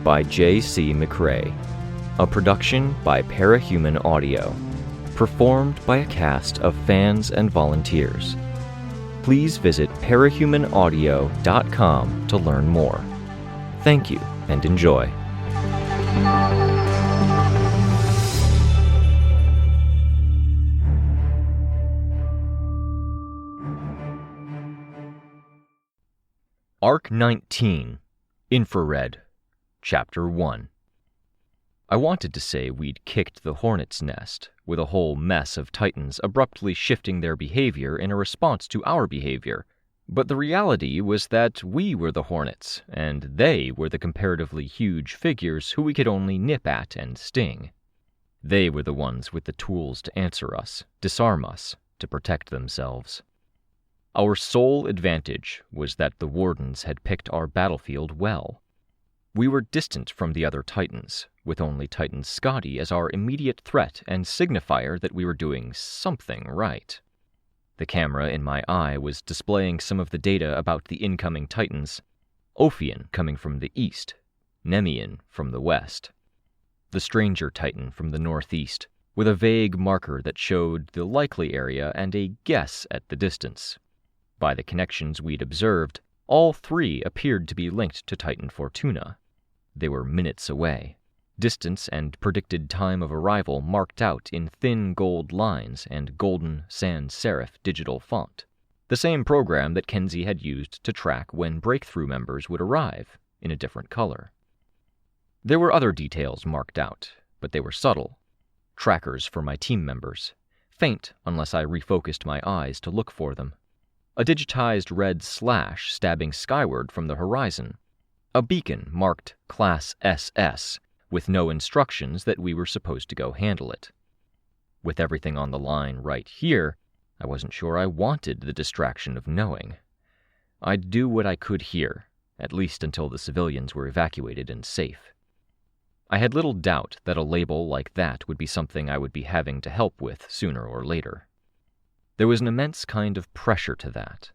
by J.C. McRae. A production by Parahuman Audio. Performed by a cast of fans and volunteers. Please visit parahumanaudio.com to learn more. Thank you and enjoy. Arc 19, Infrared, Chapter 1. I wanted to say we'd kicked the hornet's nest, with a whole mess of Titans abruptly shifting their behavior in a response to our behavior, but the reality was that we were the hornets, and they were the comparatively huge figures who we could only nip at and sting. They were the ones with the tools to answer us, disarm us, to protect themselves. Our sole advantage was that the Wardens had picked our battlefield well. We were distant from the other Titans, with only Titan Scotty as our immediate threat and signifier that we were doing something right. The camera in my eye was displaying some of the data about the incoming Titans, Ophian coming from the east, Nemean from the west. The stranger Titan from the northeast, with a vague marker that showed the likely area and a guess at the distance. By the connections we'd observed, all three appeared to be linked to Titan Fortuna. They were minutes away, distance and predicted time of arrival marked out in thin gold lines and golden sans serif digital font, the same program that Kenzie had used to track when Breakthrough members would arrive, in a different color. There were other details marked out, but they were subtle. Trackers for my team members, faint unless I refocused my eyes to look for them. A digitized red slash stabbing skyward from the horizon. A beacon marked Class SS, with no instructions that we were supposed to go handle it. With everything on the line right here, I wasn't sure I wanted the distraction of knowing. I'd do what I could here, at least until the civilians were evacuated and safe. I had little doubt that a label like that would be something I would be having to help with sooner or later. There was an immense kind of pressure to that.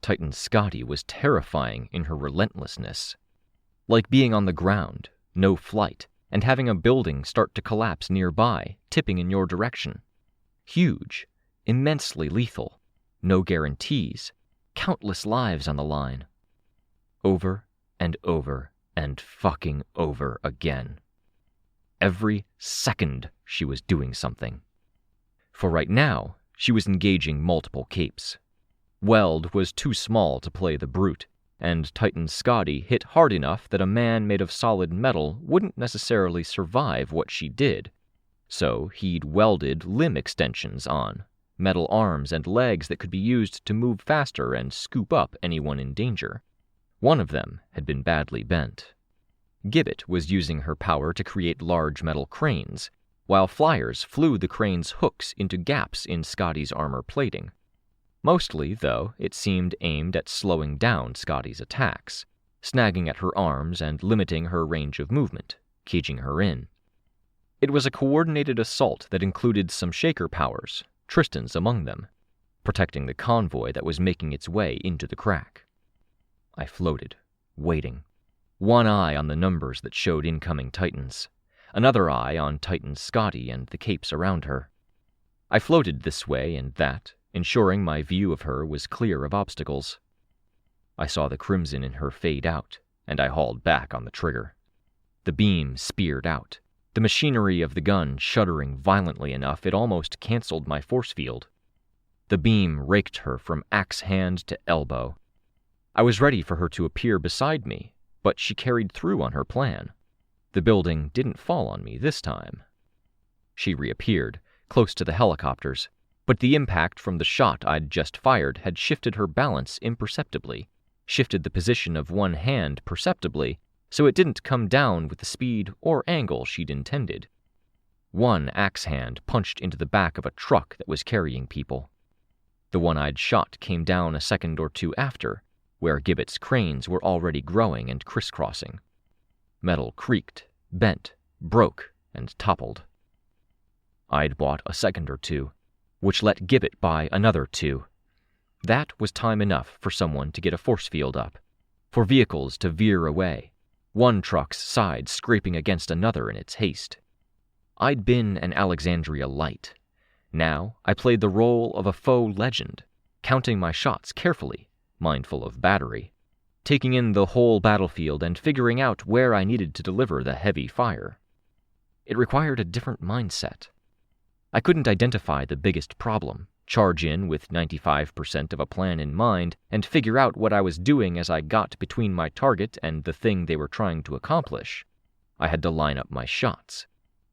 Titan Scotty was terrifying in her relentlessness. Like being on the ground, no flight, and having a building start to collapse nearby, tipping in your direction. Huge, immensely lethal, no guarantees, countless lives on the line. Over and over and fucking over again. Every second she was doing something. For right now, she was engaging multiple capes. Weld was too small to play the brute, and Titan Scotty hit hard enough that a man made of solid metal wouldn't necessarily survive what she did. So he'd welded limb extensions on, metal arms and legs that could be used to move faster and scoop up anyone in danger. One of them had been badly bent. Gibbet was using her power to create large metal cranes, while flyers flew the crane's hooks into gaps in Scotty's armor plating. Mostly, though, it seemed aimed at slowing down Scotty's attacks, snagging at her arms and limiting her range of movement, caging her in. It was a coordinated assault that included some shaker powers, Tristan's among them, protecting the convoy that was making its way into the crack. I floated, waiting, one eye on the numbers that showed incoming Titans, another eye on Titan Scotty and the capes around her. I floated this way and that, ensuring my view of her was clear of obstacles. I saw the crimson in her fade out, and I hauled back on the trigger. The beam speared out, the machinery of the gun shuddering violently enough it almost canceled my force field. The beam raked her from axe hand to elbow. I was ready for her to appear beside me, but she carried through on her plan. The building didn't fall on me this time. She reappeared, close to the helicopters, but the impact from the shot I'd just fired had shifted her balance imperceptibly, shifted the position of one hand perceptibly, so it didn't come down with the speed or angle she'd intended. One axe hand punched into the back of a truck that was carrying people. The one I'd shot came down a second or two after, where Gibbet's cranes were already growing and crisscrossing. Metal creaked, bent, broke, and toppled. I'd bought a second or two, which let Gibbet buy another two. That was time enough for someone to get a force field up, for vehicles to veer away, one truck's side scraping against another in its haste. I'd been an Alexandria light. Now I played the role of a faux legend, counting my shots carefully, mindful of battery, taking in the whole battlefield and figuring out where I needed to deliver the heavy fire. It required a different mindset. I couldn't identify the biggest problem, charge in with 95% of a plan in mind, and figure out what I was doing as I got between my target and the thing they were trying to accomplish. I had to line up my shots,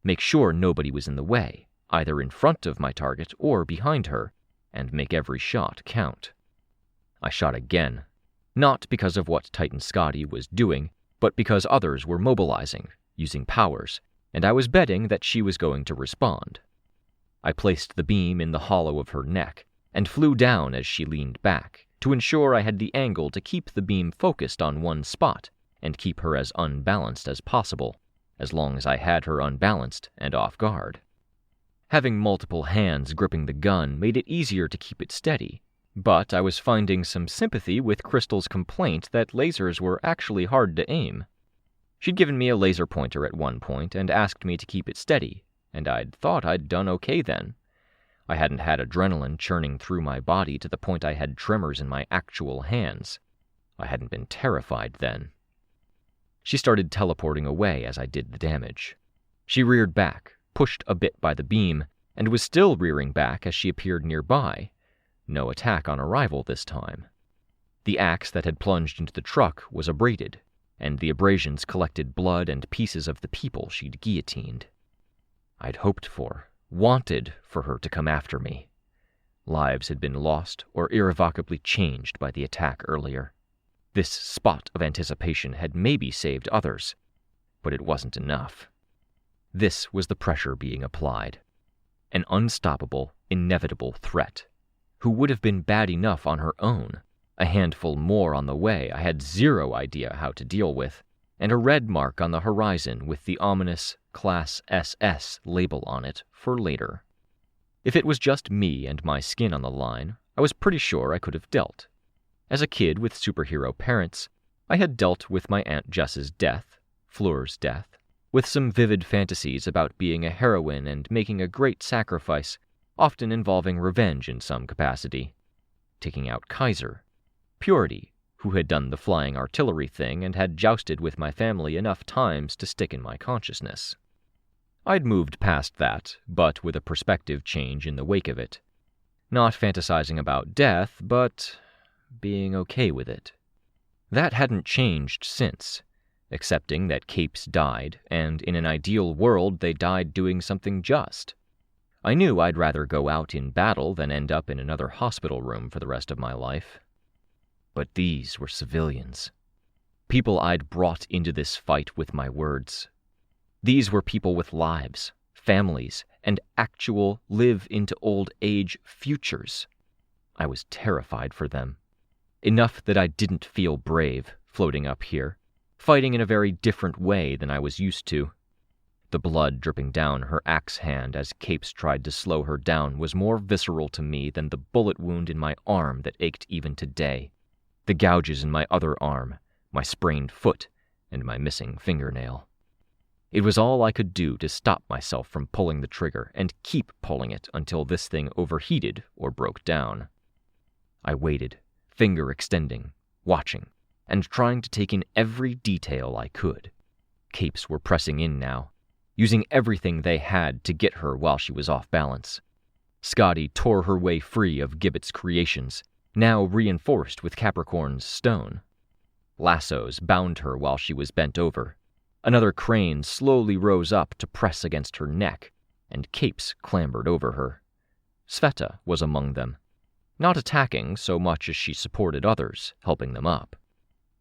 make sure nobody was in the way, either in front of my target or behind her, and make every shot count. I shot again, not because of what Titan Scotty was doing, but because others were mobilizing, using powers, and I was betting that she was going to respond. I placed the beam in the hollow of her neck and flew down as she leaned back to ensure I had the angle to keep the beam focused on one spot and keep her as unbalanced as possible, as long as I had her unbalanced and off guard. Having multiple hands gripping the gun made it easier to keep it steady, but I was finding some sympathy with Crystal's complaint that lasers were actually hard to aim. She'd given me a laser pointer at one point and asked me to keep it steady, and I'd thought I'd done okay then. I hadn't had adrenaline churning through my body to the point I had tremors in my actual hands. I hadn't been terrified then. She started teleporting away as I did the damage. She reared back, pushed a bit by the beam, and was still rearing back as she appeared nearby. No attack on arrival this time. The axe that had plunged into the truck was abraded, and the abrasions collected blood and pieces of the people she'd guillotined. I'd hoped for, wanted for her to come after me. Lives had been lost or irrevocably changed by the attack earlier. This spot of anticipation had maybe saved others, but it wasn't enough. This was the pressure being applied. An unstoppable, inevitable threat, who would have been bad enough on her own. A handful more on the way I had zero idea how to deal with, and a red mark on the horizon with the ominous Class SS label on it for later. If it was just me and my skin on the line, I was pretty sure I could have dealt. As a kid with superhero parents, I had dealt with my Aunt Jess's death, Fleur's death, with some vivid fantasies about being a heroine and making a great sacrifice, often involving revenge in some capacity. Taking out Kaiser, Purity, who had done the flying artillery thing and had jousted with my family enough times to stick in my consciousness. I'd moved past that, but with a perspective change in the wake of it. Not fantasizing about death, but being okay with it. That hadn't changed since, accepting that capes died, and in an ideal world they died doing something just. I knew I'd rather go out in battle than end up in another hospital room for the rest of my life. But these were civilians. People I'd brought into this fight with my words. These were people with lives, families, and actual live-into-old-age futures. I was terrified for them. Enough that I didn't feel brave, floating up here, fighting in a very different way than I was used to. The blood dripping down her axe hand as Capes tried to slow her down was more visceral to me than the bullet wound in my arm that ached even today. The gouges in my other arm, my sprained foot, and my missing fingernail. It was all I could do to stop myself from pulling the trigger and keep pulling it until this thing overheated or broke down. I waited, finger extending, watching, and trying to take in every detail I could. Capes were pressing in now, using everything they had to get her while she was off balance. Scotty tore her way free of Gibbet's creations, now reinforced with Capricorn's stone. Lassos bound her while she was bent over. Another crane slowly rose up to press against her neck, and Capes clambered over her. Sveta was among them, not attacking so much as she supported others, helping them up.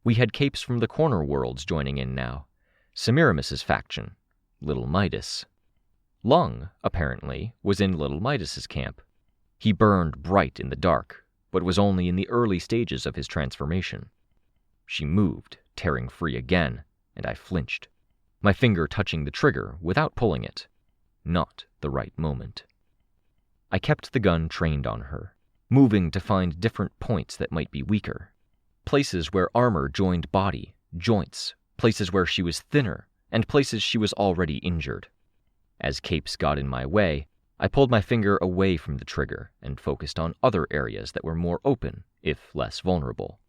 We had Capes from the corner worlds joining in now. Semiramis's faction, Little Midas. Lung, apparently, was in Little Midas's camp. He burned bright in the dark, but was only in the early stages of his transformation. She moved, tearing free again, and I flinched, my finger touching the trigger without pulling it. Not the right moment. I kept the gun trained on her, moving to find different points that might be weaker. Places where armor joined body, joints, places where she was thinner, and places she was already injured. As capes got in my way, I pulled my finger away from the trigger and focused on other areas that were more open, if less vulnerable.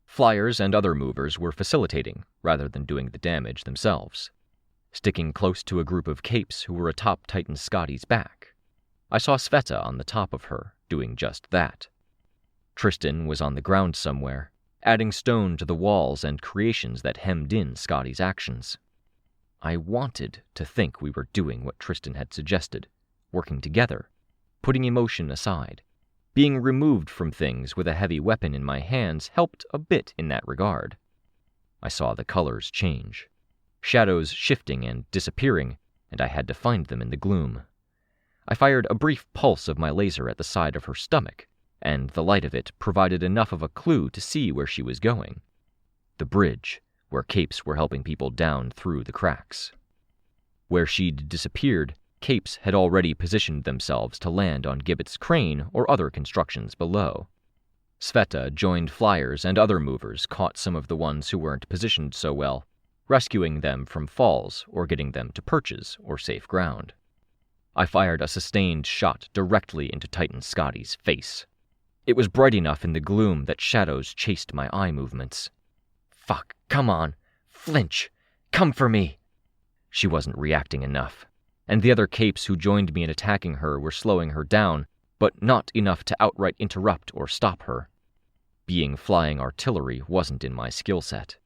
Flyers and other movers were facilitating, rather than doing the damage themselves. Sticking close to a group of capes who were atop Titan Scotty's back, I saw Sveta on the top of her, doing just that. Tristan was on the ground somewhere, adding stone to the walls and creations that hemmed in Scotty's actions. I wanted to think we were doing what Tristan had suggested, working together, putting emotion aside. Being removed from things with a heavy weapon in my hands helped a bit in that regard. I saw the colors change, shadows shifting and disappearing, and I had to find them in the gloom. I fired a brief pulse of my laser at the side of her stomach, and the light of it provided enough of a clue to see where she was going. The bridge, where capes were helping people down through the cracks. Where she'd disappeared, capes had already positioned themselves to land on Gibbet's crane or other constructions below. Sveta joined flyers and other movers caught some of the ones who weren't positioned so well, rescuing them from falls or getting them to perches or safe ground. I fired a sustained shot directly into Titan Scotty's face. It was bright enough in the gloom that shadows chased my eye movements. Fuck, come on, flinch, come for me. She wasn't reacting enough, and the other capes who joined me in attacking her were slowing her down, but not enough to outright interrupt or stop her. Being flying artillery wasn't in my skill set.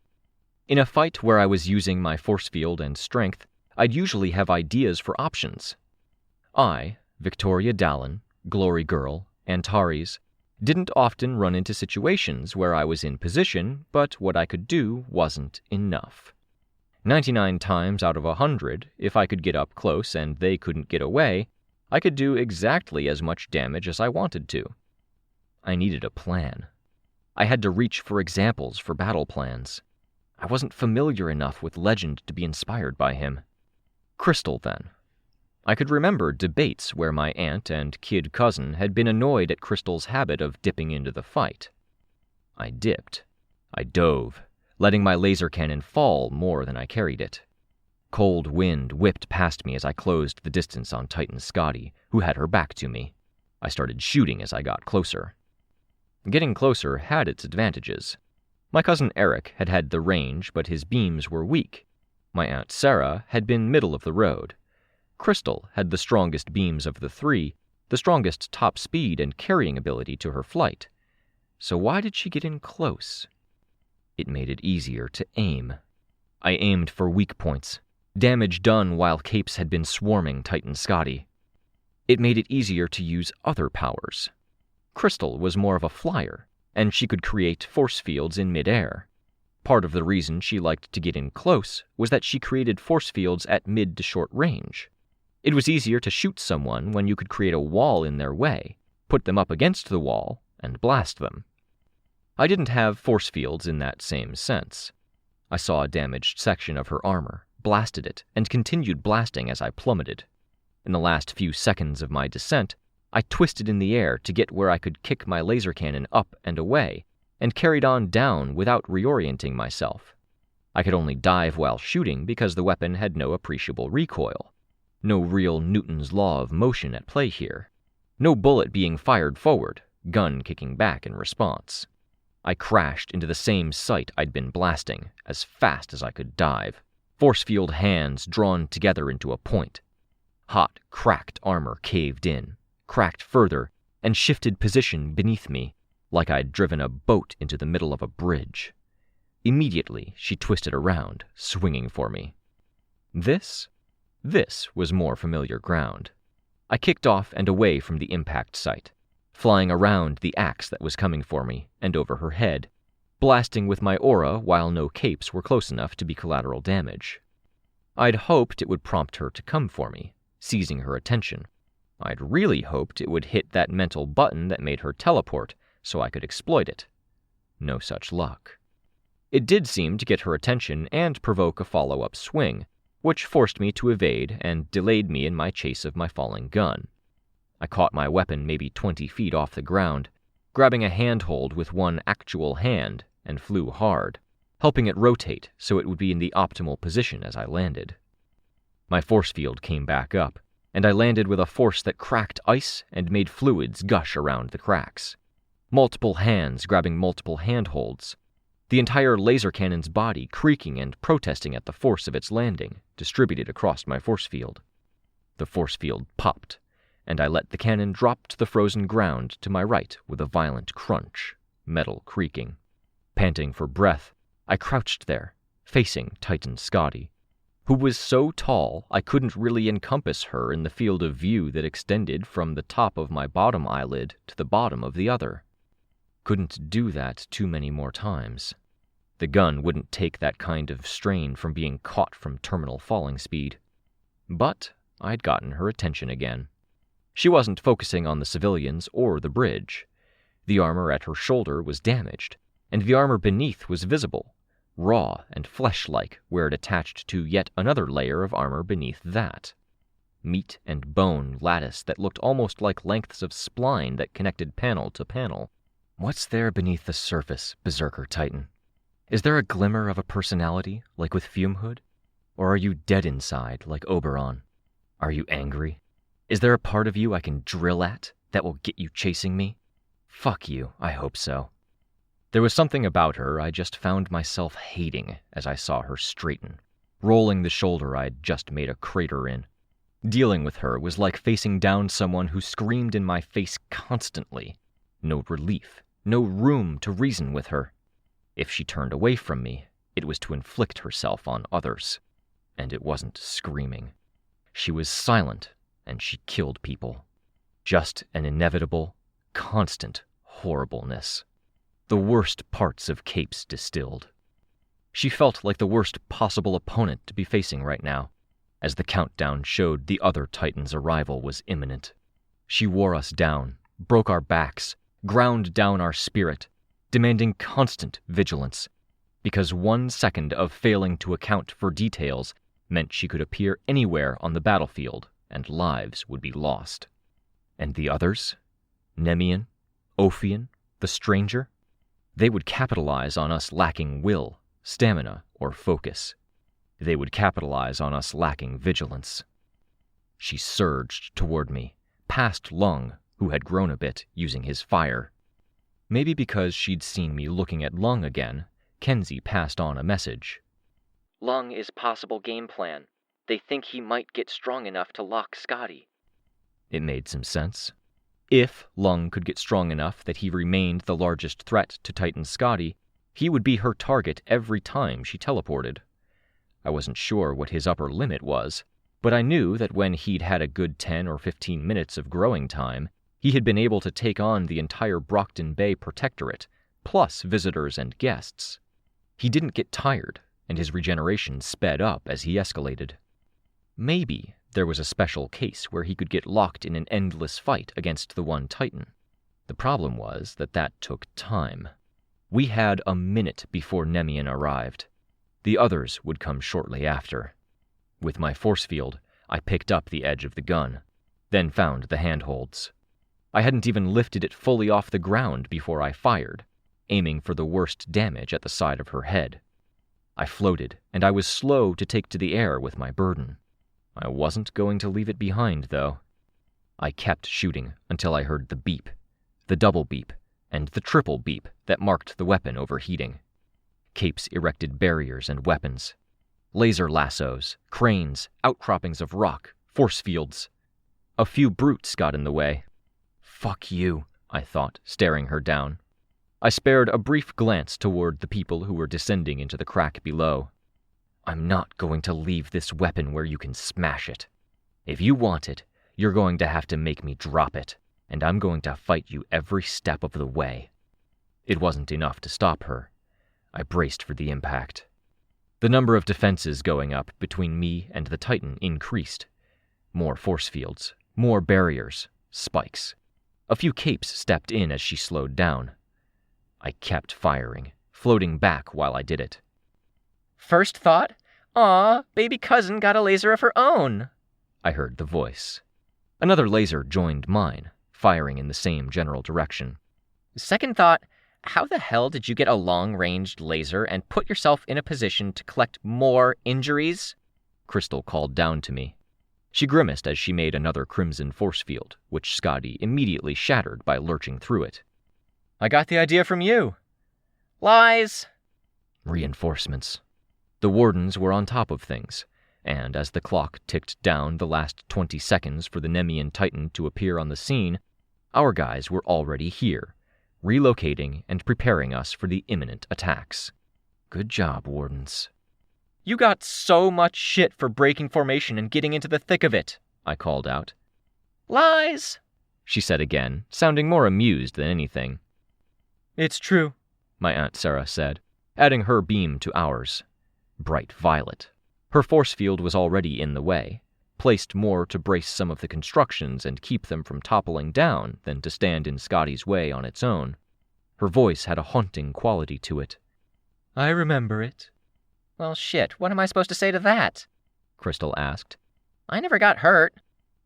In a fight where I was using my force field and strength, I'd usually have ideas for options. I, Victoria Dallin, Glory Girl, Antares, didn't often run into situations where I was in position, but what I could do wasn't enough. 99 times out of 100, if I could get up close and they couldn't get away, I could do exactly as much damage as I wanted to. I needed a plan. I had to reach for examples for battle plans. I wasn't familiar enough with legend to be inspired by him. Crystal, then. I could remember debates where my aunt and kid cousin had been annoyed at Crystal's habit of dipping into the fight. I dipped. I dove, letting my laser cannon fall more than I carried it. Cold wind whipped past me as I closed the distance on Titan Scotty, who had her back to me. I started shooting as I got closer. Getting closer had its advantages. My cousin Eric had had the range, but his beams were weak. My Aunt Sarah had been middle of the road. Crystal had the strongest beams of the three, the strongest top speed and carrying ability to her flight. So why did she get in close? It made it easier to aim. I aimed for weak points, damage done while capes had been swarming Titan Scotty. It made it easier to use other powers. Crystal was more of a flyer, and she could create force fields in midair. Part of the reason she liked to get in close was that she created force fields at mid to short range. It was easier to shoot someone when you could create a wall in their way, put them up against the wall, and blast them. I didn't have force fields in that same sense. I saw a damaged section of her armor, blasted it, and continued blasting as I plummeted. In the last few seconds of my descent, I twisted in the air to get where I could kick my laser cannon up and away, and carried on down without reorienting myself. I could only dive while shooting because the weapon had no appreciable recoil. No real Newton's law of motion at play here. No bullet being fired forward, gun kicking back in response. I crashed into the same site I'd been blasting, as fast as I could dive, force field hands drawn together into a point. Hot, cracked armor caved in, cracked further, and shifted position beneath me, like I'd driven a boat into the middle of a bridge. Immediately, she twisted around, swinging for me. This was more familiar ground. I kicked off and away from the impact site, flying around the axe that was coming for me and over her head, blasting with my aura while no capes were close enough to be collateral damage. I'd hoped it would prompt her to come for me, seizing her attention. I'd really hoped it would hit that mental button that made her teleport so I could exploit it. No such luck. It did seem to get her attention and provoke a follow-up swing, which forced me to evade and delayed me in my chase of my falling gun. I caught my weapon maybe 20 feet off the ground, grabbing a handhold with one actual hand, and flew hard. helping it rotate so it would be in the optimal position as I landed. My force field came back up, and I landed with a force that cracked ice and made fluids gush around the cracks. Multiple hands grabbing multiple handholds. The entire laser cannon's body creaking and protesting at the force of its landing, distributed across my force field. The force field popped, and I let the cannon drop to the frozen ground to my right with a violent crunch, metal creaking. Panting for breath, I crouched there, facing Titan Scotty, who was so tall I couldn't really encompass her in the field of view that extended from the top of my bottom eyelid to the bottom of the other. Couldn't do that too many more times. The gun wouldn't take that kind of strain from being caught from terminal falling speed. But I'd gotten her attention again. She wasn't focusing on the civilians or the bridge. The armor at her shoulder was damaged, and the armor beneath was visible, raw and flesh-like where it attached to yet another layer of armor beneath that. Meat and bone lattice that looked almost like lengths of spline that connected panel to panel. What's there beneath the surface, Berserker Titan? Is there a glimmer of a personality, like with Fumehood? Or are you dead inside, like Oberon? Are you angry? Is there a part of you I can drill at that will get you chasing me? Fuck you, I hope so. There was something about her I just found myself hating as I saw her straighten, rolling the shoulder I'd just made a crater in. Dealing with her was like facing down someone who screamed in my face constantly. No relief, no room to reason with her. If she turned away from me, it was to inflict herself on others. And it wasn't screaming. She was silent, and she killed people. Just an inevitable, constant horribleness. The worst parts of Capes distilled. She felt like the worst possible opponent to be facing right now, as the countdown showed the other Titan's arrival was imminent. She wore us down, broke our backs, ground down our spirit, demanding constant vigilance, because 1 second of failing to account for details meant she could appear anywhere on the battlefield and lives would be lost. And the others? Nemean, Ophion, the Stranger? They would capitalize on us lacking will, stamina, or focus. They would capitalize on us lacking vigilance. She surged toward me, past Lung, who had grown a bit, using his fire. Maybe because she'd seen me looking at Lung again, Kenzie passed on a message. Lung is possible game plan. They think he might get strong enough to lock Scotty. It made some sense. If Lung could get strong enough that he remained the largest threat to Titan Scotty, he would be her target every time she teleported. I wasn't sure what his upper limit was, but I knew that when he'd had a good 10 or 15 minutes of growing time, he had been able to take on the entire Brockton Bay Protectorate, plus visitors and guests. He didn't get tired, and his regeneration sped up as he escalated. Maybe there was a special case where he could get locked in an endless fight against the one Titan. The problem was that took time. We had a minute before Nemean arrived. The others would come shortly after. With my force field, I picked up the edge of the gun, then found the handholds. I hadn't even lifted it fully off the ground before I fired, aiming for the worst damage at the side of her head. I floated, and I was slow to take to the air with my burden. I wasn't going to leave it behind, though. I kept shooting until I heard the beep, the double beep, and the triple beep that marked the weapon overheating. Capes erected barriers and weapons. Laser lassos, cranes, outcroppings of rock, force fields. A few brutes got in the way. Fuck you, I thought, staring her down. I spared a brief glance toward the people who were descending into the crack below. I'm not going to leave this weapon where you can smash it. If you want it, you're going to have to make me drop it, and I'm going to fight you every step of the way. It wasn't enough to stop her. I braced for the impact. The number of defenses going up between me and the Titan increased. More force fields, more barriers, spikes. A few capes stepped in as she slowed down. I kept firing, floating back while I did it. First thought, aw, baby cousin got a laser of her own, I heard the voice. Another laser joined mine, firing in the same general direction. Second thought, How the hell did you get a long-ranged laser and put yourself in a position to collect more injuries? Crystal called down to me. She grimaced as she made another crimson force field, which Scotty immediately shattered by lurching through it. I got the idea from you. Lies! Reinforcements. The wardens were on top of things, and as the clock ticked down the last 20 seconds for the Nemean Titan to appear on the scene, our guys were already here, relocating and preparing us for the imminent attacks. Good job, wardens. You got so much shit for breaking formation and getting into the thick of it, I called out. Lies, she said again, sounding more amused than anything. It's true, my Aunt Sarah said, adding her beam to ours. Bright violet. Her force field was already in the way, placed more to brace some of the constructions and keep them from toppling down than to stand in Scotty's way on its own. Her voice had a haunting quality to it. I remember it. Well, shit, what am I supposed to say to that? Crystal asked. I never got hurt.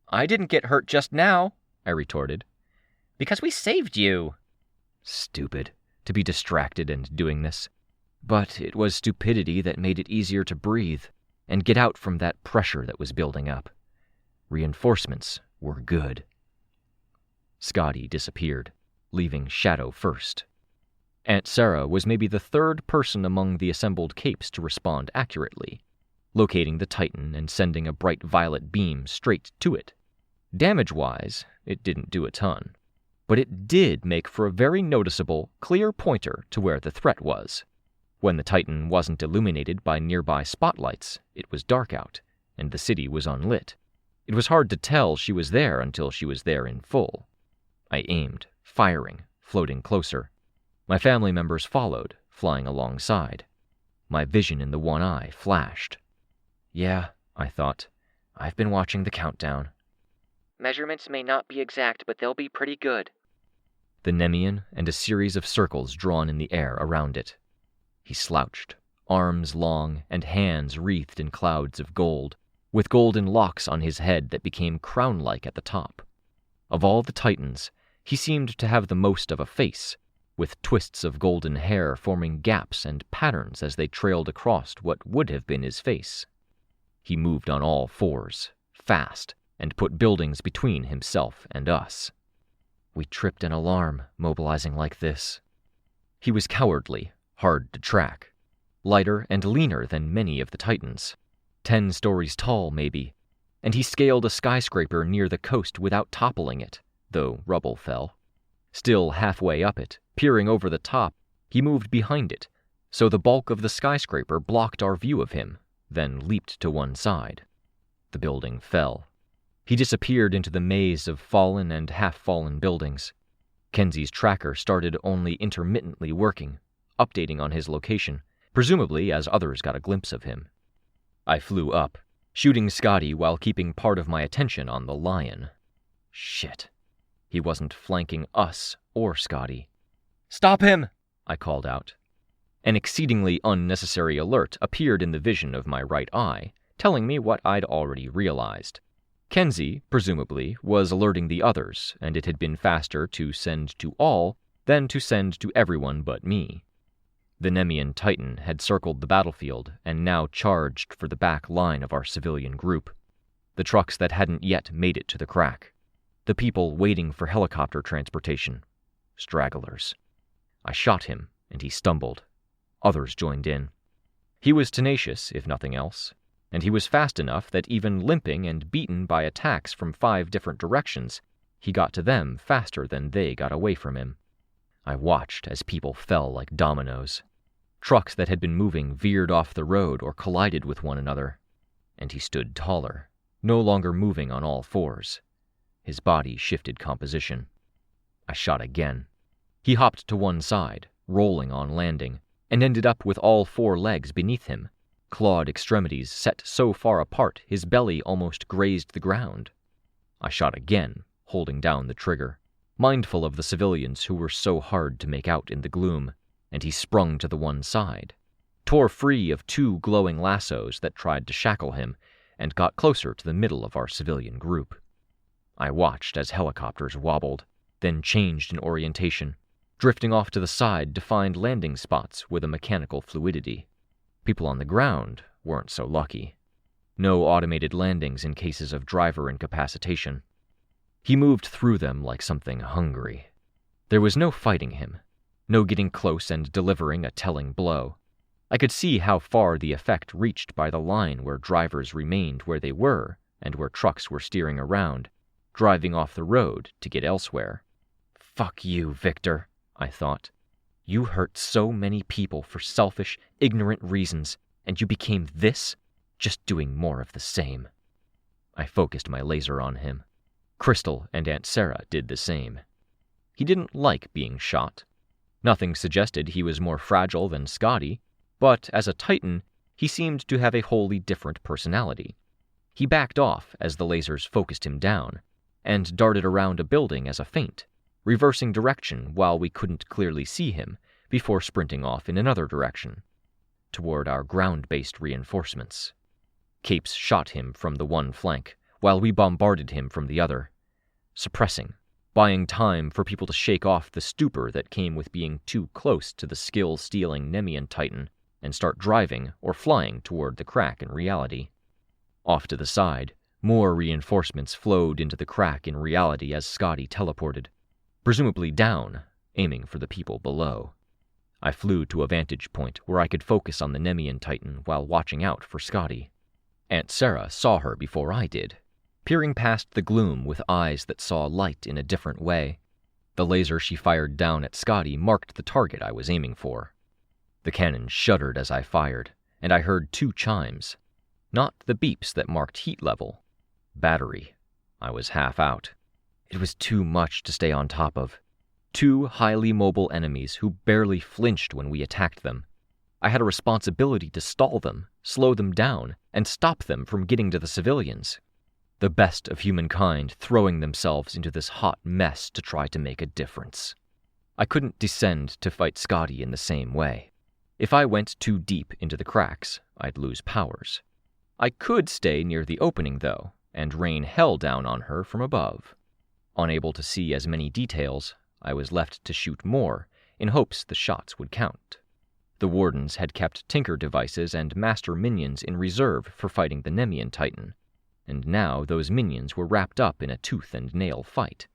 I didn't get hurt just now, I retorted. Because we saved you. Stupid, to be distracted and doing this. But it was stupidity that made it easier to breathe and get out from that pressure that was building up. Reinforcements were good. Scotty disappeared, leaving Shadow first. Aunt Sarah was maybe the third person among the assembled capes to respond accurately, locating the Titan and sending a bright violet beam straight to it. Damage-wise, it didn't do a ton, but it did make for a very noticeable, clear pointer to where the threat was. When the Titan wasn't illuminated by nearby spotlights, it was dark out, and the city was unlit. It was hard to tell she was there until she was there in full. I aimed, firing, floating closer. My family members followed, flying alongside. My vision in the one eye flashed. Yeah, I thought. I've been watching the countdown. Measurements may not be exact, but they'll be pretty good. The Nemean and a series of circles drawn in the air around it. He slouched, arms long and hands wreathed in clouds of gold, with golden locks on his head that became crown-like at the top. Of all the Titans, he seemed to have the most of a face, with twists of golden hair forming gaps and patterns as they trailed across what would have been his face. He moved on all fours, fast, and put buildings between himself and us. We tripped an alarm, mobilizing like this. He was cowardly, hard to track, lighter and leaner than many of the Titans, 10 stories tall maybe, and he scaled a skyscraper near the coast without toppling it, though rubble fell. Still halfway up it, peering over the top, he moved behind it, so the bulk of the skyscraper blocked our view of him, then leaped to one side. The building fell. He disappeared into the maze of fallen and half-fallen buildings. Kenzie's tracker started only intermittently working, updating on his location, presumably as others got a glimpse of him. I flew up, shooting Scotty while keeping part of my attention on the lion. Shit. He wasn't flanking us or Scotty. Stop him! I called out. An exceedingly unnecessary alert appeared in the vision of my right eye, telling me what I'd already realized. Kenzie, presumably, was alerting the others, and it had been faster to send to all than to send to everyone but me. The Nemean Titan had circled the battlefield and now charged for the back line of our civilian group. The trucks that hadn't yet made it to the crack. The people waiting for helicopter transportation. Stragglers. I shot him, and he stumbled. Others joined in. He was tenacious, if nothing else, and he was fast enough that even limping and beaten by attacks from 5 different directions, he got to them faster than they got away from him. I watched as people fell like dominoes. Trucks that had been moving veered off the road or collided with one another, and he stood taller, no longer moving on all fours. His body shifted composition. I shot again. He hopped to one side, rolling on landing, and ended up with all 4 legs beneath him, clawed extremities set so far apart his belly almost grazed the ground. I shot again, holding down the trigger, mindful of the civilians who were so hard to make out in the gloom, and he sprung to the one side, tore free of 2 glowing lassos that tried to shackle him, and got closer to the middle of our civilian group. I watched as helicopters wobbled, then changed in orientation, drifting off to the side to find landing spots with a mechanical fluidity. People on the ground weren't so lucky. No automated landings in cases of driver incapacitation. He moved through them like something hungry. There was no fighting him, no getting close and delivering a telling blow. I could see how far the effect reached by the line where drivers remained where they were and where trucks were steering around, driving off the road to get elsewhere. Fuck you, Victor, I thought. You hurt so many people for selfish, ignorant reasons, and you became this? Just doing more of the same. I focused my laser on him. Crystal and Aunt Sarah did the same. He didn't like being shot. Nothing suggested he was more fragile than Scotty, but as a Titan, he seemed to have a wholly different personality. He backed off as the lasers focused him down, and darted around a building as a feint, reversing direction while we couldn't clearly see him, before sprinting off in another direction, toward our ground-based reinforcements. Capes shot him from the one flank, while we bombarded him from the other, suppressing, buying time for people to shake off the stupor that came with being too close to the skill-stealing Nemean Titan and start driving or flying toward the crack in reality. Off to the side, more reinforcements flowed into the crack in reality as Scotty teleported, presumably down, aiming for the people below. I flew to a vantage point where I could focus on the Nemean Titan while watching out for Scotty. Aunt Sarah saw her before I did, peering past the gloom with eyes that saw light in a different way. The laser she fired down at Scotty marked the target I was aiming for. The cannon shuddered as I fired, and I heard 2 chimes. Not the beeps that marked heat level. Battery. I was half out. It was too much to stay on top of. 2 highly mobile enemies who barely flinched when we attacked them. I had a responsibility to stall them, slow them down, and stop them from getting to the civilians. The best of humankind throwing themselves into this hot mess to try to make a difference. I couldn't descend to fight Scotty in the same way. If I went too deep into the cracks, I'd lose powers. I could stay near the opening, though, and rain hell down on her from above. Unable to see as many details, I was left to shoot more, in hopes the shots would count. The Wardens had kept Tinker devices and Master minions in reserve for fighting the Nemean Titan, and now those minions were wrapped up in a tooth-and-nail fight.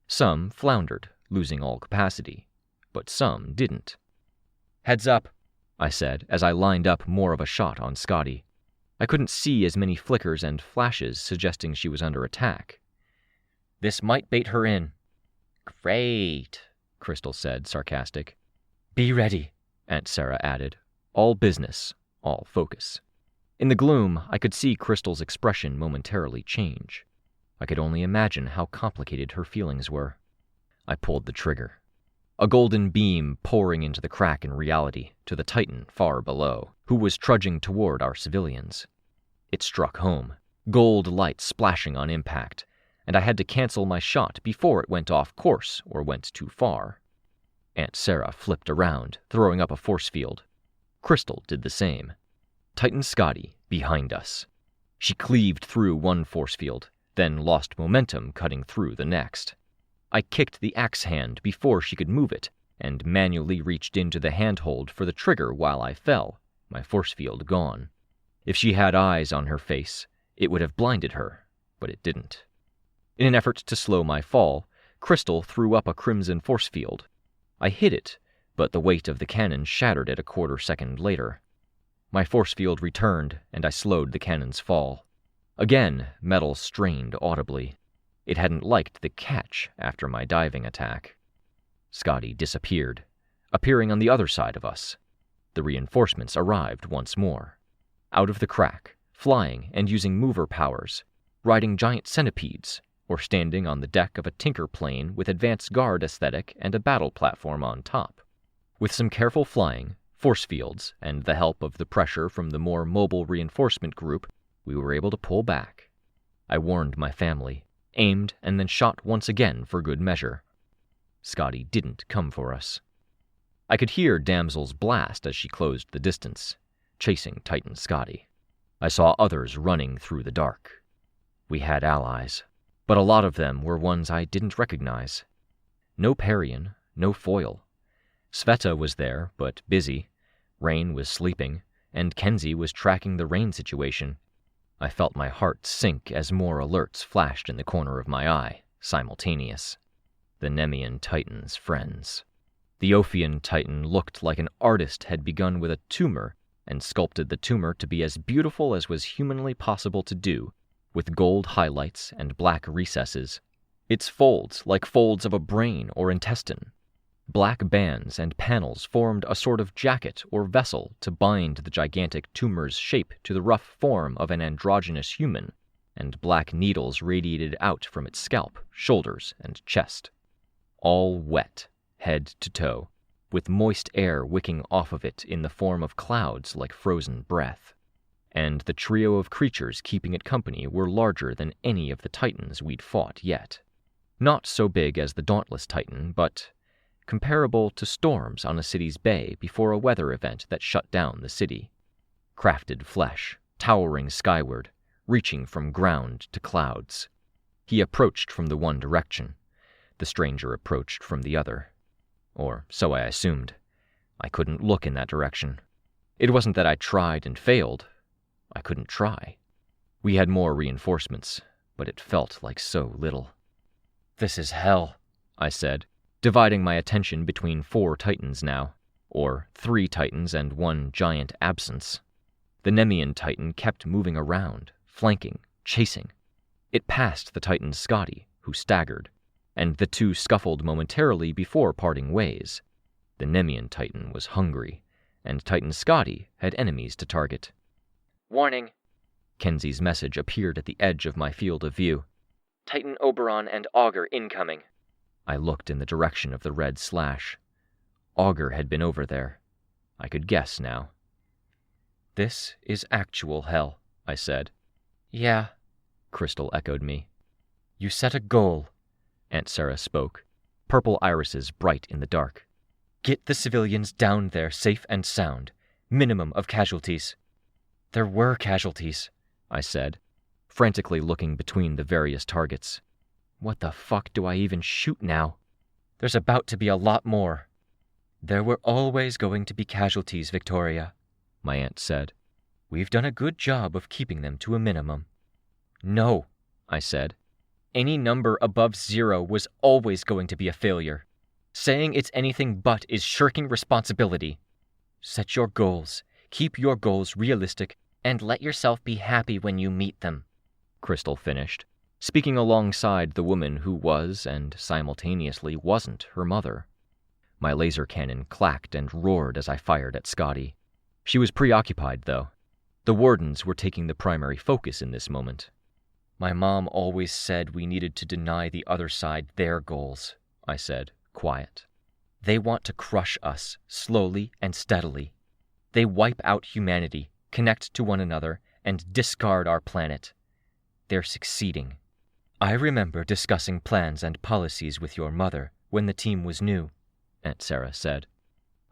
Some floundered, losing all capacity, but some didn't. "Heads up," I said as I lined up more of a shot on Scotty. I couldn't see as many flickers and flashes suggesting she was under attack. "This might bait her in." "Great," Crystal said, sarcastic. "Be ready," Aunt Sarah added. All business, all focus. In the gloom, I could see Crystal's expression momentarily change. I could only imagine how complicated her feelings were. I pulled the trigger. A golden beam pouring into the crack in reality to the Titan far below, who was trudging toward our civilians. It struck home, gold light splashing on impact, and I had to cancel my shot before it went off course or went too far. Aunt Sarah flipped around, throwing up a force field. Crystal did the same. Titan Scotty behind us. She cleaved through one force field, then lost momentum cutting through the next. I kicked the axe hand before she could move it, and manually reached into the handhold for the trigger while I fell, my force field gone. If she had eyes on her face, it would have blinded her, but it didn't. In an effort to slow my fall, Crystal threw up a crimson force field. I hit it, but the weight of the cannon shattered it a quarter second later. My force field returned, and I slowed the cannon's fall. Again, metal strained audibly. It hadn't liked the catch after my diving attack. Scotty disappeared, appearing on the other side of us. The reinforcements arrived once more. Out of the crack, flying and using mover powers, riding giant centipedes, or standing on the deck of a tinker plane with advanced guard aesthetic and a battle platform on top. With some careful flying, force fields, and the help of the pressure from the more mobile reinforcement group, we were able to pull back. I warned my family, aimed, and then shot once again for good measure. Scotty didn't come for us. I could hear Damsel's blast as she closed the distance, chasing Titan Scotty. I saw others running through the dark. We had allies, but a lot of them were ones I didn't recognize. No Parian, no foil, Sveta was there, but busy. Rein was sleeping, and Kenzie was tracking the rain situation. I felt my heart sink as more alerts flashed in the corner of my eye, simultaneous. The Nemean Titan's friends. The Ophian Titan looked like an artist had begun with a tumor and sculpted the tumor to be as beautiful as was humanly possible to do, with gold highlights and black recesses. Its folds like folds of a brain or intestine. Black bands and panels formed a sort of jacket or vessel to bind the gigantic tumor's shape to the rough form of an androgynous human, and black needles radiated out from its scalp, shoulders, and chest. All wet, head to toe, with moist air wicking off of it in the form of clouds like frozen breath. And the trio of creatures keeping it company were larger than any of the Titans we'd fought yet. Not so big as the Dauntless Titan, but comparable to storms on a city's bay before a weather event that shut down the city. Crafted flesh, towering skyward, reaching from ground to clouds. He approached from the one direction. The stranger approached from the other. Or so I assumed. I couldn't look in that direction. It wasn't that I tried and failed. I couldn't try. We had more reinforcements, but it felt like so little. "This is hell," I said, dividing my attention between 4 Titans now, or 3 Titans and 1 giant absence. The Nemean Titan kept moving around, flanking, chasing. It passed the Titan Scotty, who staggered, and the 2 scuffled momentarily before parting ways. The Nemean Titan was hungry, and Titan Scotty had enemies to target. "Warning." Kenzie's message appeared at the edge of my field of view. "Titan Oberon and Augur incoming." I looked in the direction of the red slash. Augur had been over there. I could guess now. "This is actual hell," I said. "Yeah," Crystal echoed me. "You set a goal," Aunt Sarah spoke, purple irises bright in the dark. "Get the civilians down there safe and sound. Minimum of casualties." "There were casualties," I said, frantically looking between the various targets. "What the fuck do I even shoot now?" "There's about to be a lot more." "There were always going to be casualties, Victoria," my aunt said. "We've done a good job of keeping them to a minimum." "No," I said. "Any number above 0 was always going to be a failure. Saying it's anything but is shirking responsibility. Set your goals, keep your goals realistic, and let yourself be happy when you meet them," Crystal finished, speaking alongside the woman who was and simultaneously wasn't her mother. My laser cannon clacked and roared as I fired at Scotty. She was preoccupied, though. The wardens were taking the primary focus in this moment. "My mom always said we needed to deny the other side their goals," I said, quiet. "They want to crush us, slowly and steadily. They wipe out humanity, connect to one another, and discard our planet. They're succeeding. I remember discussing plans and policies with your mother when the team was new," Aunt Sarah said.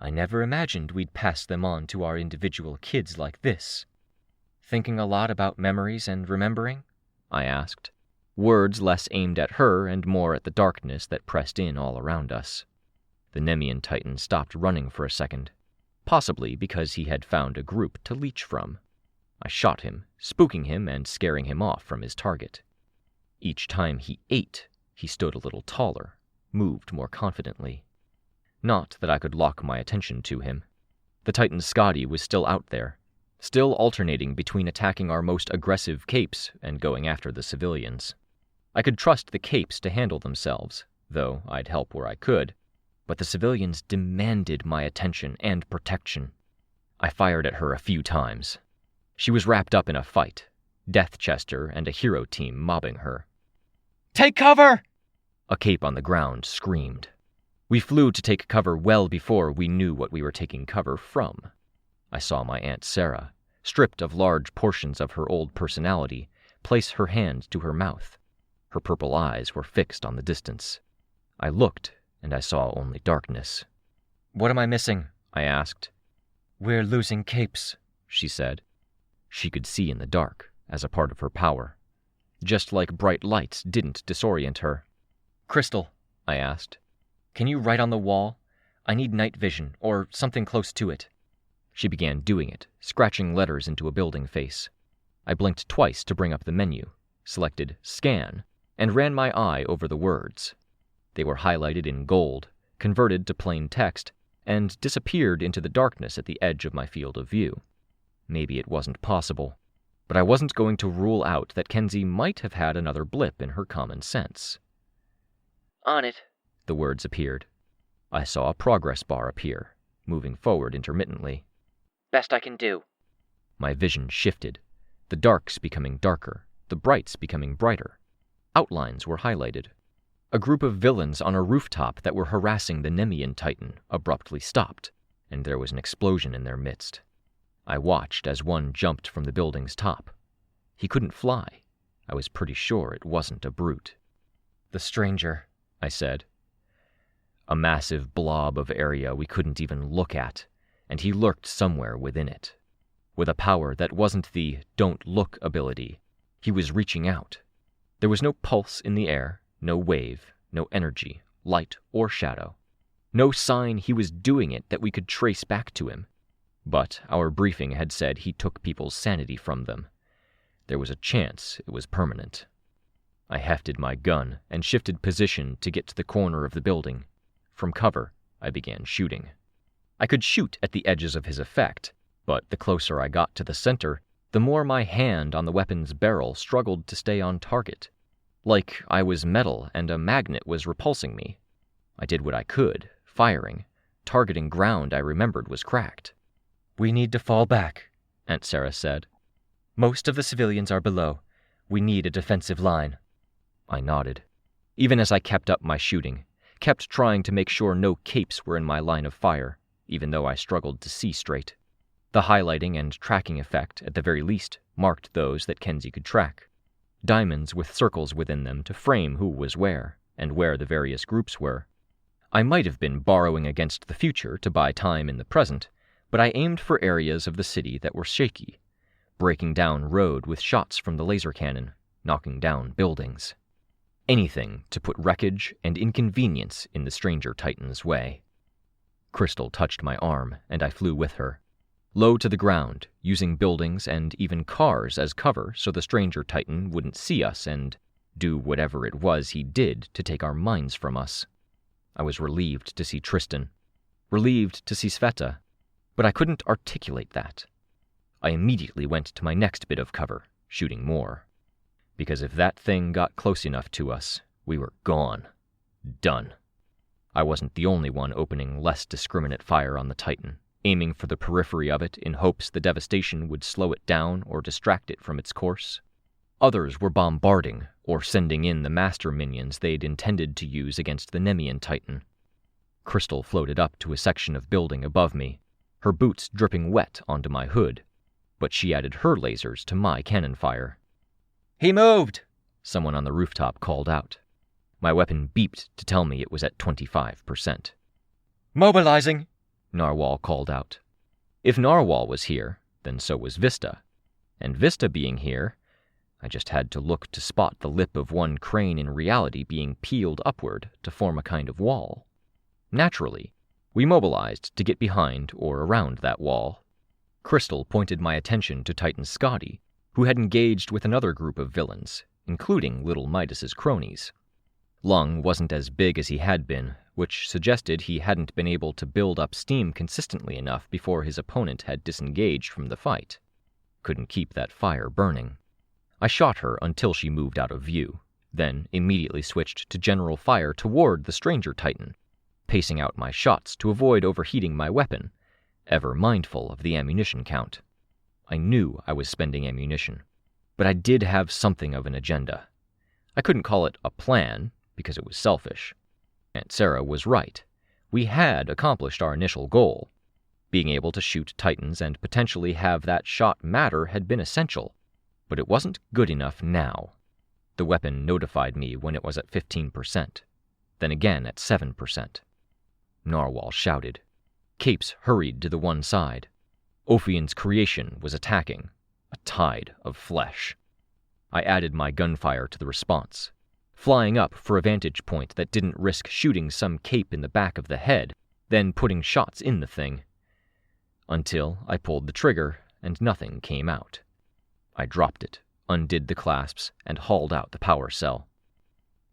"I never imagined we'd pass them on to our individual kids like this." "Thinking a lot about memories and remembering?" I asked, words less aimed at her and more at the darkness that pressed in all around us. The Nemean Titan stopped running for a second, possibly because he had found a group to leech from. I shot him, spooking him and scaring him off from his target. Each time he ate, he stood a little taller, moved more confidently. Not that I could lock my attention to him. The Titan Scotty was still out there, still alternating between attacking our most aggressive capes and going after the civilians. I could trust the capes to handle themselves, though I'd help where I could, but the civilians demanded my attention and protection. I fired at her a few times. She was wrapped up in a fight, Death Chester and a hero team mobbing her. "Take cover!" A cape on the ground screamed. We flew to take cover well before we knew what we were taking cover from. I saw my Aunt Sarah, stripped of large portions of her old personality, place her hand to her mouth. Her purple eyes were fixed on the distance. I looked, and I saw only darkness. "What am I missing?" I asked. "We're losing capes," she said. She could see in the dark, as a part of her power. Just like bright lights didn't disorient her. "Crystal," I asked, "can you write on the wall? I need night vision, or something close to it. She began doing it, scratching letters into a building face. I blinked twice to bring up the menu, selected Scan, and ran my eye over the words. They were highlighted in gold, converted to plain text, and disappeared into the darkness at the edge of my field of view. Maybe it wasn't possible, but I wasn't going to rule out that Kenzie might have had another blip in her common sense. On it. The words appeared. I saw a progress bar appear, moving forward intermittently. Best I can do. My vision shifted, the darks becoming darker, the brights becoming brighter. Outlines were highlighted. A group of villains on a rooftop that were harassing the Nemean Titan abruptly stopped, and there was an explosion in their midst. I watched as one jumped from the building's top. He couldn't fly. I was pretty sure it wasn't a brute. "The stranger," I said. A massive blob of area we couldn't even look at, and he lurked somewhere within it. With a power that wasn't the don't look ability, he was reaching out. There was no pulse in the air, no wave, no energy, light or shadow. No sign he was doing it that we could trace back to him. But our briefing had said he took people's sanity from them. There was a chance it was permanent. I hefted my gun and shifted position to get to the corner of the building. From cover, I began shooting. I could shoot at the edges of his effect, but the closer I got to the center, the more my hand on the weapon's barrel struggled to stay on target. Like I was metal and a magnet was repulsing me. I did what I could, firing. Targeting ground I remembered was cracked. "We need to fall back," Aunt Sarah said. "Most of the civilians are below. We need a defensive line." I nodded. Even as I kept up my shooting, kept trying to make sure no capes were in my line of fire, even though I struggled to see straight. The highlighting and tracking effect, at the very least, marked those that Kenzie could track. Diamonds with circles within them to frame who was where, and where the various groups were. I might have been borrowing against the future to buy time in the present, but I aimed for areas of the city that were shaky, breaking down road with shots from the laser cannon, knocking down buildings. Anything to put wreckage and inconvenience in the stranger Titan's way. Crystal touched my arm, and I flew with her. Low to the ground, using buildings and even cars as cover so the stranger Titan wouldn't see us and do whatever it was he did to take our minds from us. I was relieved to see Tristan, relieved to see Sveta, but I couldn't articulate that. I immediately went to my next bit of cover, shooting more. Because if that thing got close enough to us, we were gone. Done. I wasn't the only one opening less discriminate fire on the Titan, aiming for the periphery of it in hopes the devastation would slow it down or distract it from its course. Others were bombarding or sending in the master minions they'd intended to use against the Nemean Titan. Crystal floated up to a section of building above me, her boots dripping wet onto my hood, but she added her lasers to my cannon fire. "He moved!" Someone on the rooftop called out. My weapon beeped to tell me it was at 25%. "Mobilizing!" Narwhal called out. If Narwhal was here, then so was Vista. And Vista being here, I just had to look to spot the lip of one crane in reality being peeled upward to form a kind of wall. Naturally, we mobilized to get behind or around that wall. Crystal pointed my attention to Titan Scotty, who had engaged with another group of villains, including Little Midas's cronies. Lung wasn't as big as he had been, which suggested he hadn't been able to build up steam consistently enough before his opponent had disengaged from the fight. Couldn't keep that fire burning. I shot her until she moved out of view, then immediately switched to general fire toward the stranger Titan, pacing out my shots to avoid overheating my weapon, ever mindful of the ammunition count. I knew I was spending ammunition, but I did have something of an agenda. I couldn't call it a plan, because it was selfish. Aunt Sarah was right. We had accomplished our initial goal. Being able to shoot Titans and potentially have that shot matter had been essential, but it wasn't good enough now. The weapon notified me when it was at 15%, then again at 7%. Narwhal shouted. Capes hurried to the one side. Ophian's creation was attacking, a tide of flesh. I added my gunfire to the response, flying up for a vantage point that didn't risk shooting some cape in the back of the head, then putting shots in the thing, until I pulled the trigger and nothing came out. I dropped it, undid the clasps, and hauled out the power cell.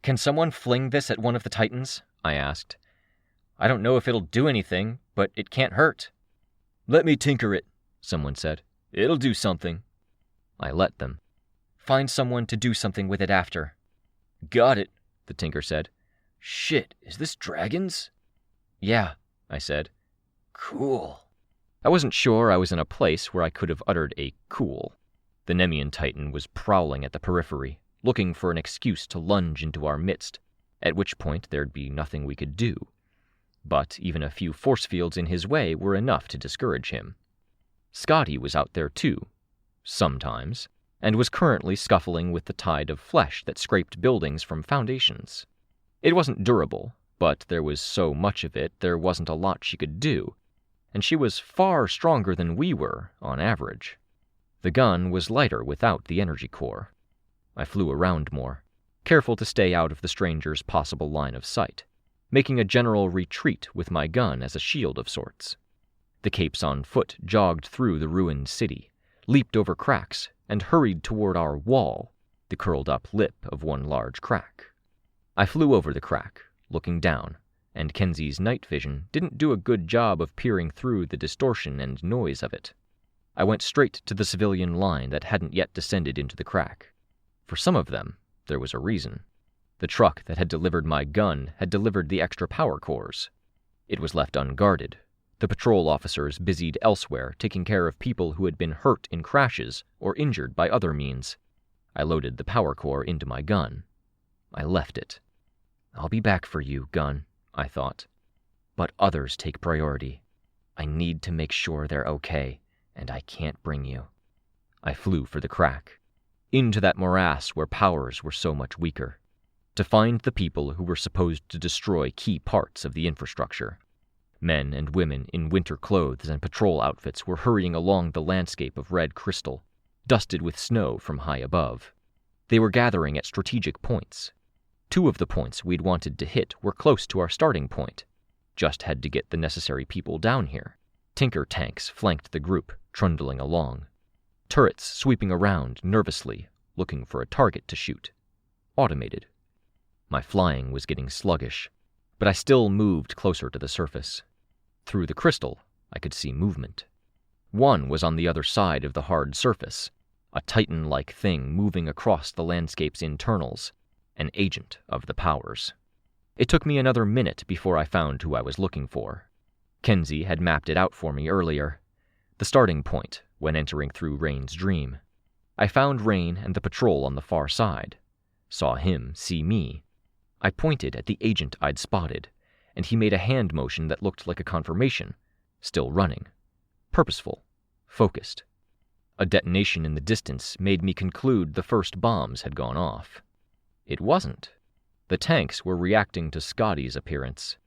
"Can someone fling this at one of the Titans?" I asked. "I don't know if it'll do anything, but it can't hurt." "Let me tinker it," someone said. "It'll do something." I let them. "Find someone to do something with it after." "Got it," the tinker said. "Shit, is this dragons?" "Yeah," I said. "Cool." I wasn't sure I was in a place where I could have uttered a cool. The Nemean Titan was prowling at the periphery, looking for an excuse to lunge into our midst, at which point there'd be nothing we could do. But even a few force fields in his way were enough to discourage him. Scotty was out there too, sometimes, and was currently scuffling with the tide of flesh that scraped buildings from foundations. It wasn't durable, but there was so much of it there wasn't a lot she could do, and she was far stronger than we were, on average. The gun was lighter without the energy core. I flew around more, careful to stay out of the stranger's possible line of sight, making a general retreat with my gun as a shield of sorts. The capes on foot jogged through the ruined city, leaped over cracks, and hurried toward our wall, the curled-up lip of one large crack. I flew over the crack, looking down, and Kenzie's night vision didn't do a good job of peering through the distortion and noise of it. I went straight to the civilian line that hadn't yet descended into the crack. For some of them, there was a reason. The truck that had delivered my gun had delivered the extra power cores. It was left unguarded, the patrol officers busied elsewhere taking care of people who had been hurt in crashes or injured by other means. I loaded the power core into my gun. I left it. "I'll be back for you, gun," I thought. "But others take priority. I need to make sure they're okay, and I can't bring you." I flew for the crack, into that morass where powers were so much weaker, to find the people who were supposed to destroy key parts of the infrastructure. Men and women in winter clothes and patrol outfits were hurrying along the landscape of red crystal, dusted with snow from high above. They were gathering at strategic points. 2 of the points we'd wanted to hit were close to our starting point. Just had to get the necessary people down here. Tinker tanks flanked the group, trundling along. Turrets sweeping around nervously, looking for a target to shoot. Automated. My flying was getting sluggish, but I still moved closer to the surface. Through the crystal, I could see movement. One was on the other side of the hard surface, a titan-like thing moving across the landscape's internals, an agent of the powers. It took me another minute before I found who I was looking for. Kenzie had mapped it out for me earlier. The starting point, when entering through Rein's dream. I found Rein and the patrol on the far side. Saw him see me. I pointed at the agent I'd spotted, and he made a hand motion that looked like a confirmation, still running. Purposeful. Focused. A detonation in the distance made me conclude the first bombs had gone off. It wasn't. The tanks were reacting to Scotty's appearance.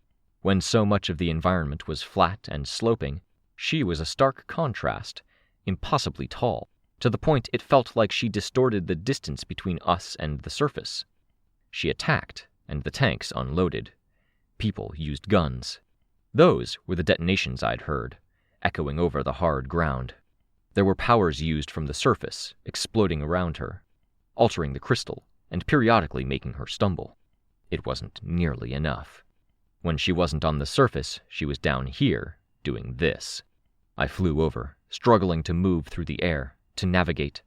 When so much of the environment was flat and sloping, she was a stark contrast, impossibly tall, to the point it felt like she distorted the distance between us and the surface. She attacked, and the tanks unloaded. People used guns. Those were the detonations I'd heard, echoing over the hard ground. There were powers used from the surface, exploding around her, altering the crystal, and periodically making her stumble. It wasn't nearly enough. When she wasn't on the surface, she was down here, doing this. I flew over, struggling to move through the air, to navigate.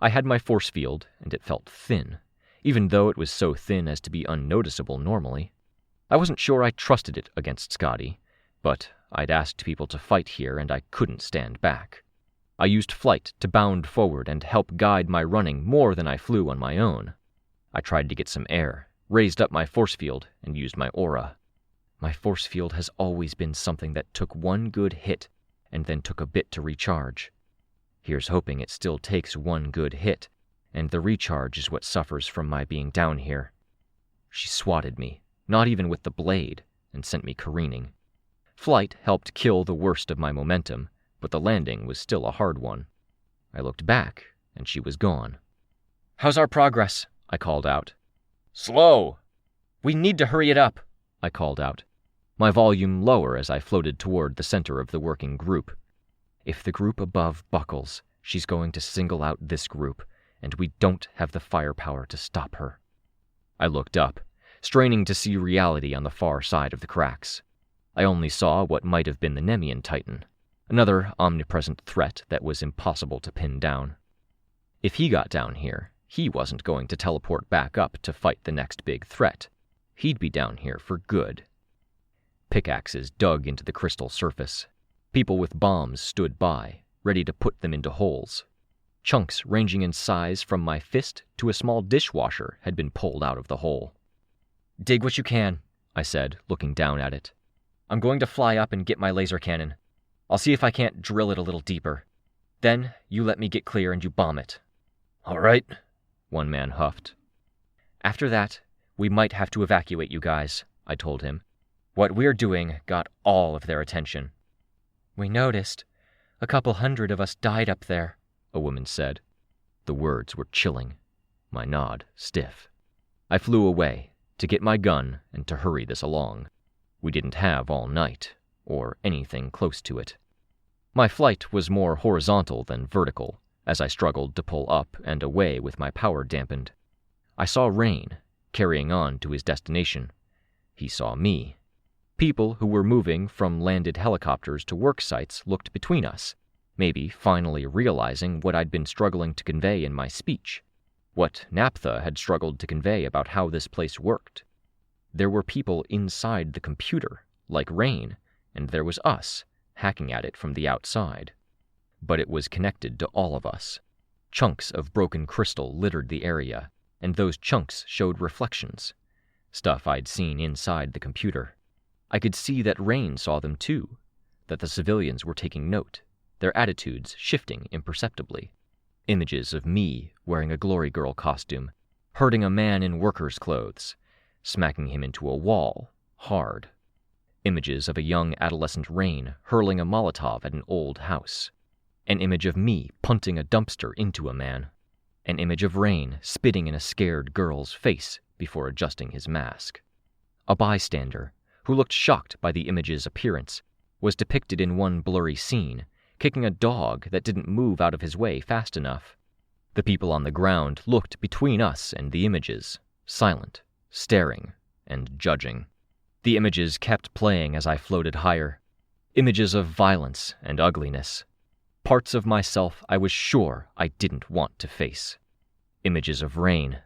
I had my force field, and it felt thin, even though it was so thin as to be unnoticeable normally. I wasn't sure I trusted it against Scotty, but I'd asked people to fight here and I couldn't stand back. I used flight to bound forward and help guide my running more than I flew on my own. I tried to get some air, raised up my force field, and used my aura. My force field has always been something that took one good hit and then took a bit to recharge. Here's hoping it still takes one good hit, and the recharge is what suffers from my being down here. She swatted me, not even with the blade, and sent me careening. Flight helped kill the worst of my momentum, but the landing was still a hard one. I looked back, and she was gone. "How's our progress?" I called out. "Slow." "We need to hurry it up," I called out. my volume lower as I floated toward the center of the working group. If the group above buckles, she's going to single out this group, and we don't have the firepower to stop her. I looked up, straining to see reality on the far side of the cracks. I only saw what might have been the Nemean Titan, another omnipresent threat that was impossible to pin down. If he got down here, he wasn't going to teleport back up to fight the next big threat. He'd be down here for good. Pickaxes dug into the crystal surface. People with bombs stood by, ready to put them into holes. Chunks ranging in size from my fist to a small dishwasher had been pulled out of the hole. "Dig what you can," I said, looking down at it. "I'm going to fly up and get my laser cannon. I'll see if I can't drill it a little deeper. Then you let me get clear and you bomb it." "All right," one man huffed. "After that, we might have to evacuate you guys," I told him. "What we're doing got all of their attention." "We noticed. A couple hundred of us died up there," a woman said. The words were chilling, my nod stiff. I flew away, to get my gun and to hurry this along. We didn't have all night, or anything close to it. My flight was more horizontal than vertical, as I struggled to pull up and away with my power dampened. I saw Rein, carrying on to his destination. He saw me. People who were moving from landed helicopters to work sites looked between us, maybe finally realizing what I'd been struggling to convey in my speech, what Naphtha had struggled to convey about how this place worked. There were people inside the computer, like Rein, and there was us, hacking at it from the outside. But it was connected to all of us. Chunks of broken crystal littered the area, and those chunks showed reflections, stuff I'd seen inside the computer. I could see that Rein saw them too, that the civilians were taking note, their attitudes shifting imperceptibly. Images of me wearing a Glory Girl costume, hurting a man in worker's clothes, smacking him into a wall, hard. Images of a young adolescent Rein hurling a Molotov at an old house. An image of me punting a dumpster into a man. An image of Rein spitting in a scared girl's face before adjusting his mask. A bystander, who looked shocked by the image's appearance, was depicted in one blurry scene, kicking a dog that didn't move out of his way fast enough. The people on the ground looked between us and the images, silent, staring, and judging. The images kept playing as I floated higher. Images of violence and ugliness. Parts of myself I was sure I didn't want to face. Images of Rein,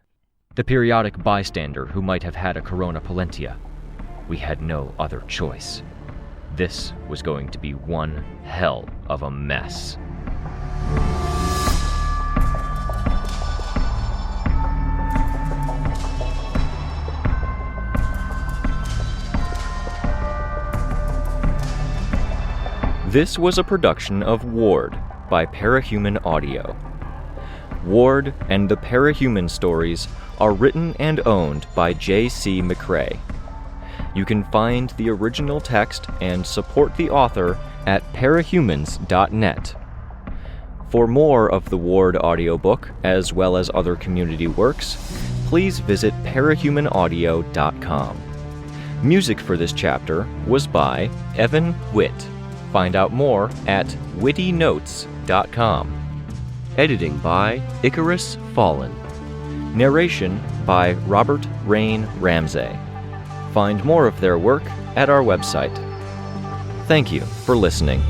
the periodic bystander who might have had a corona pollentia. We had no other choice. This was going to be one hell of a mess. This was a production of Ward by Parahuman Audio. Ward and the Parahuman stories are written and owned by J.C. McCrae. You can find the original text and support the author at parahumans.net. For more of the Ward audiobook, as well as other community works, please visit parahumanaudio.com. Music for this chapter was by Evan Witt. Find out more at wittynotes.com. Editing by IcarusFallen. Narration by Robert Rein Ramsay. Find more of their work at our website. Thank you for listening.